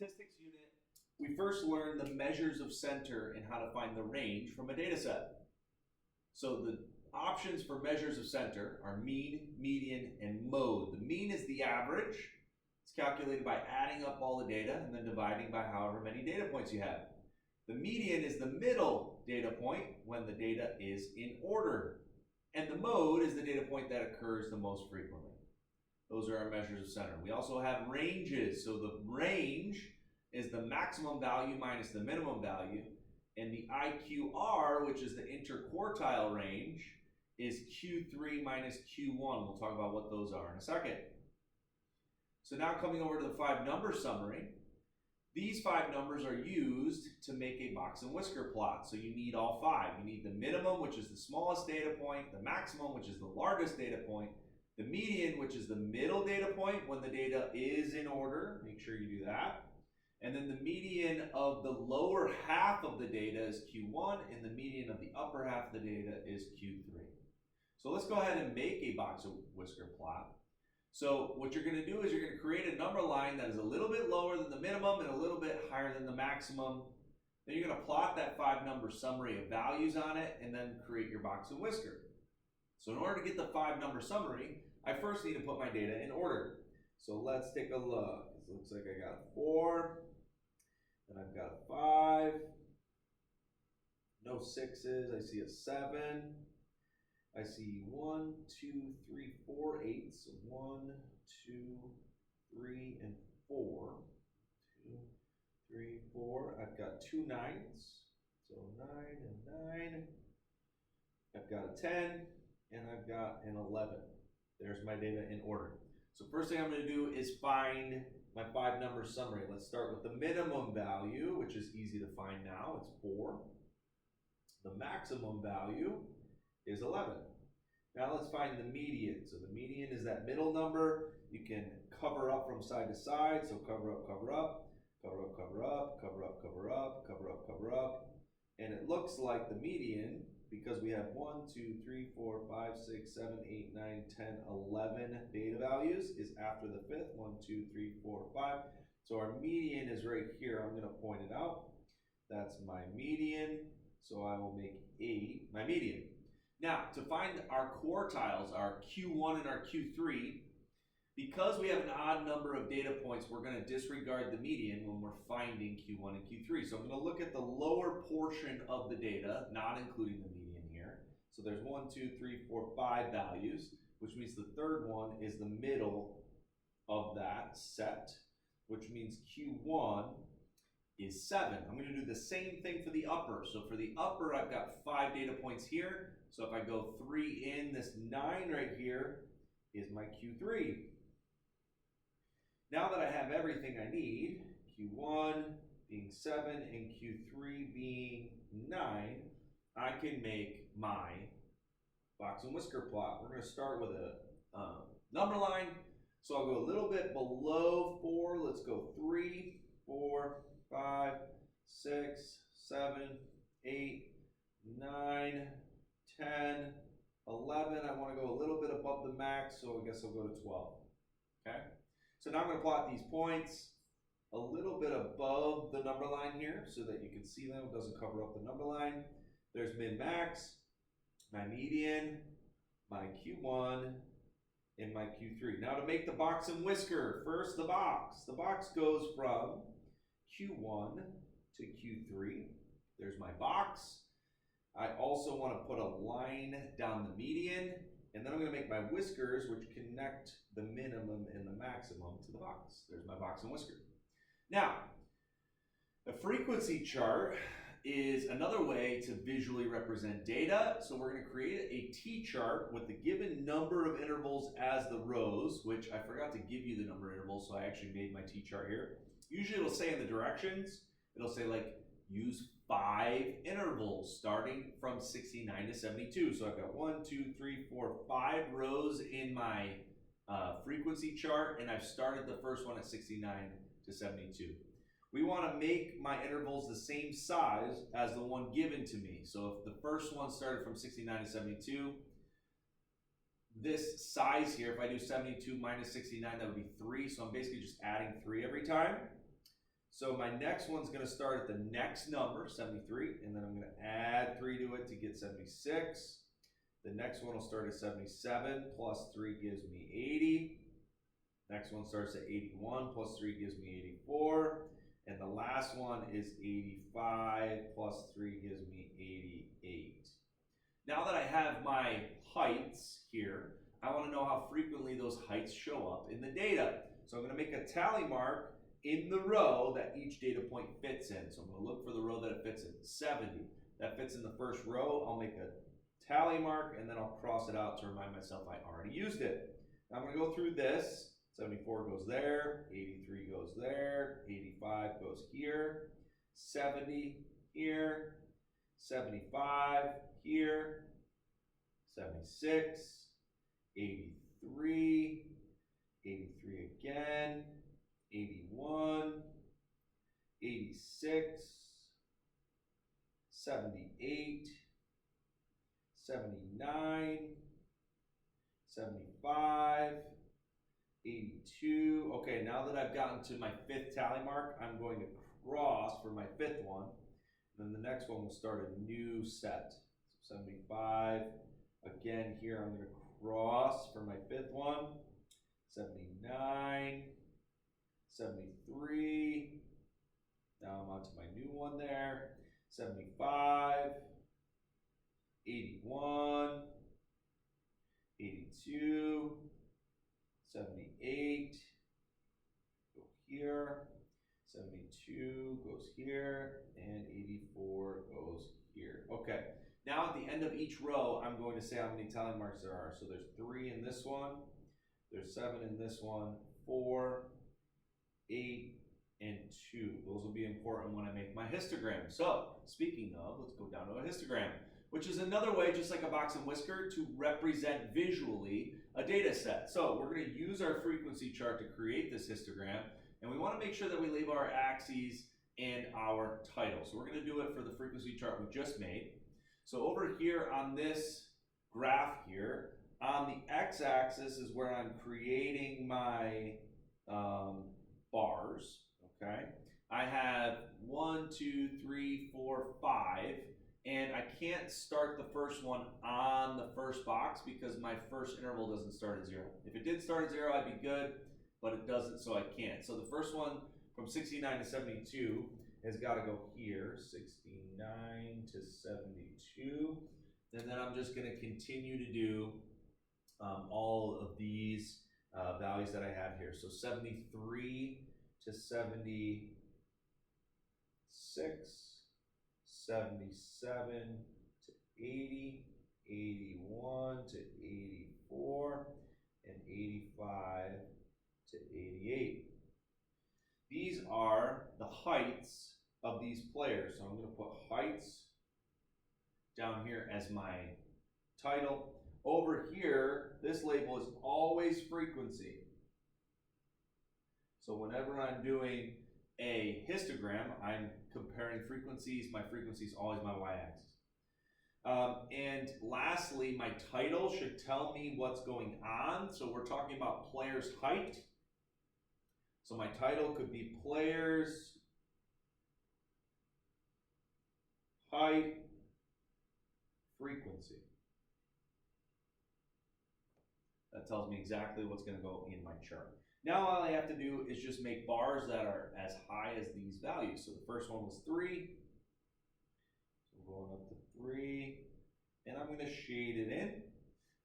statistics unit, we first learned the measures of center and how to find the range from a data set. So the options for measures of center are mean, median, and mode. The mean is the average. It's calculated by adding up all the data and then dividing by however many data points you have. The median is the middle data point when the data is in order. And the mode is the data point that occurs the most frequently. Those are our measures of center. We also have ranges. So the range is the maximum value minus the minimum value. And the IQR, which is the interquartile range, is Q3 minus Q1. We'll talk about what those are in a second. So now coming over to the 5-number summary. These 5 numbers are used to make a box and whisker plot. So you need all 5. You need the minimum, which is the smallest data point, the maximum, which is the largest data point, the median, which is the middle data point when the data is in order. Make sure you do that. And then the median of the lower half of the data is Q1, and the median of the upper half of the data is Q3. So let's go ahead and make a box and whisker plot. So what you're going to do is you're going to create a number line that is a little bit lower than the minimum and a little bit higher than the maximum. Then you're going to plot that 5-number summary of values on it and then create your box and whisker. So in order to get the 5-number summary, I first need to put my data in order. So let's take a look. It looks like I got a 4, and I've got a 5, no 6s, I see a 7, I see 1, 2, 3, 4 8s, so 1, 2, 3, and 4, 2, 3, 4, I've got 2 9s, so 9 and 9, I've got a 10, and I've got an 11. There's my data in order. So first thing I'm going to do is find my 5-number summary. Let's start with the minimum value, which is easy to find now. It's 4. The maximum value is 11. Now let's find the median. So the median is that middle number. You can cover up from side to side. So cover up, cover up, cover up, cover up, cover up, cover up, cover up, cover up. And it looks like the median, because we have 1, 2, 3, 4, 5, 6, 7, 8, 9, 10, 11 data values, is after the 5th. 1, 2, 3, 4, 5. So our median is right here. I'm going to point it out. That's my median. So I will make 8 my median. Now, to find our quartiles, our Q1 and our Q3, because we have an odd number of data points, we're going to disregard the median when we're finding Q1 and Q3. So I'm going to look at the lower portion of the data, not including the median here. So there's 1, 2, 3, 4, 5 values, which means the third one is the middle of that set, which means Q1 is 7. I'm going to do the same thing for the upper. So for the upper, I've got 5 data points here. So if I go 3 in, this 9 right here is my Q3. Now that I have everything I need, Q1 being 7 and Q3 being 9, I can make my box and whisker plot. We're going to start with a number line. So I'll go a little bit below 4. Let's go 3, 4, 5, 6, 7, 8, 9, 10, 11. I want to go a little bit above the max, so I guess I'll go to 12. Okay? So now I'm going to plot these points a little bit above the number line here so that you can see them. It doesn't cover up the number line. There's min-max, my median, my Q1, and my Q3. Now to make the box and whisker, first the box. The box goes from Q1 to Q3. There's my box. I also want to put a line down the median, and then I'm going to make my whiskers, which connect the minimum and the maximum to the box. There's my box and whisker. Now, a frequency chart is another way to visually represent data. So we're going to create a T-chart with the given number of intervals as the rows, which I forgot to give you the number of intervals, so I actually made my T-chart here. Usually it'll say in the directions, it'll say like use 5 intervals starting from 69 to 72. So I've got 1, 2, 3, 4, 5 rows in my frequency chart, and I've started the first one at 69 to 72. We want to make my intervals the same size as the one given to me. So if the first one started from 69 to 72, this size here, if I do 72 minus 69, that would be 3. So I'm basically just adding 3 every time. So my next one's going to start at the next number, 73, and then I'm going to add 3 to it to get 76. The next one will start at 77, plus 3 gives me 80. Next one starts at 81, plus 3 gives me 84. And the last one is 85, plus 3 gives me 88. Now that I have my heights here, I want to know how frequently those heights show up in the data. So I'm going to make a tally mark in the row that each data point fits in. So I'm going to look for the row that it fits in. 70. That fits in the first row. I'll make a tally mark, and then I'll cross it out to remind myself I already used it. Now I'm going to go through this. 74 goes there, 83 goes there, 85 goes here, 70 here, 75 here, 76, 83, 83 again, 81, 86, 78, 79, 75, 82. Okay, now that I've gotten to my fifth tally mark, I'm going to cross for my fifth one. And then the next one will start a new set. So 75. Again, here I'm going to cross for my fifth one. 79, 73. Now I'm on to my new one there. 75, 81, 82, 78, go here, 72 goes here, and 84 goes here. Okay, now at the end of each row, I'm going to say how many tally marks there are. So there's 3 in this one, there's 7 in this one, 4, 8, and 2. Those will be important when I make my histogram. So, speaking of, let's go down to a histogram, which is another way, just like a box and whisker, to represent visually a data set. So we're going to use our frequency chart to create this histogram, and we want to make sure that we label our axes and our title. So we're going to do it for the frequency chart we just made. So over here on this graph here, on the x-axis is where I'm creating my bars, okay? I have 1, 2, 3, 4, 5. And I can't start the first one on the first box because my first interval doesn't start at 0. If it did start at 0, I'd be good, but it doesn't, so I can't. So the first one from 69 to 72 has got to go here, 69 to 72. And then I'm just going to continue to do all of these values that I have here. So 73 to 76. 77 to 80, 81 to 84, and 85 to 88. These are the heights of these players. So I'm going to put heights down here as my title. Over here, this label is always frequency. So whenever I'm doing a histogram, I'm comparing frequencies. My frequency is always my y-axis. And lastly, my title should tell me what's going on. So we're talking about player's height. So my title could be player's height frequency. That tells me exactly what's going to go in my chart. Now all I have to do is just make bars that are as high as these values. So the first one was 3. So I'm going up to 3. And I'm going to shade it in.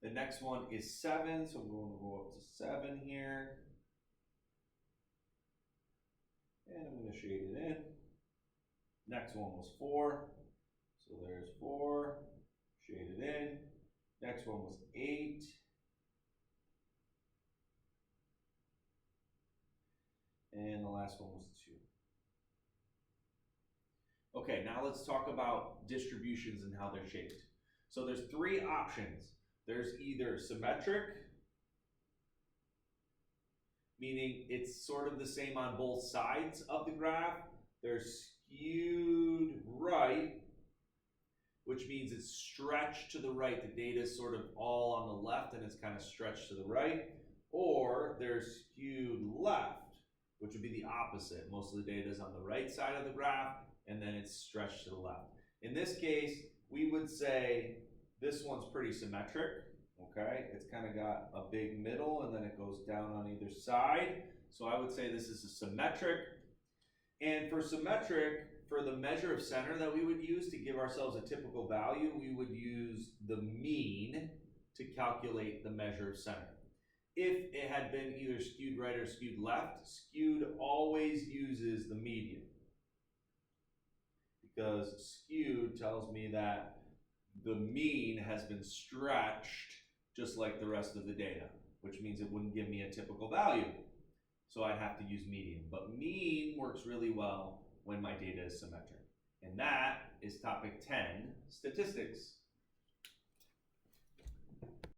The next one is 7. So I'm going to go up to 7 here. And I'm going to shade it in. Next one was 4. So there's 4. Shade it in. Next one was 8. And the last one was 2. Okay, now let's talk about distributions and how they're shaped. So there's 3 options. There's either symmetric, meaning it's sort of the same on both sides of the graph. There's skewed right, which means it's stretched to the right. The data is sort of all on the left and it's kind of stretched to the right. Or there's skewed left, which would be the opposite. Most of the data is on the right side of the graph, and then it's stretched to the left. In this case, we would say this one's pretty symmetric, okay? It's kind of got a big middle, and then it goes down on either side. So I would say this is a symmetric. And for symmetric, for the measure of center that we would use to give ourselves a typical value, we would use the mean to calculate the measure of center. If it had been either skewed right or skewed left, skewed always uses the median, because skewed tells me that the mean has been stretched just like the rest of the data, which means it wouldn't give me a typical value. So I'd have to use median. But mean works really well when my data is symmetric. And that is topic 10, statistics.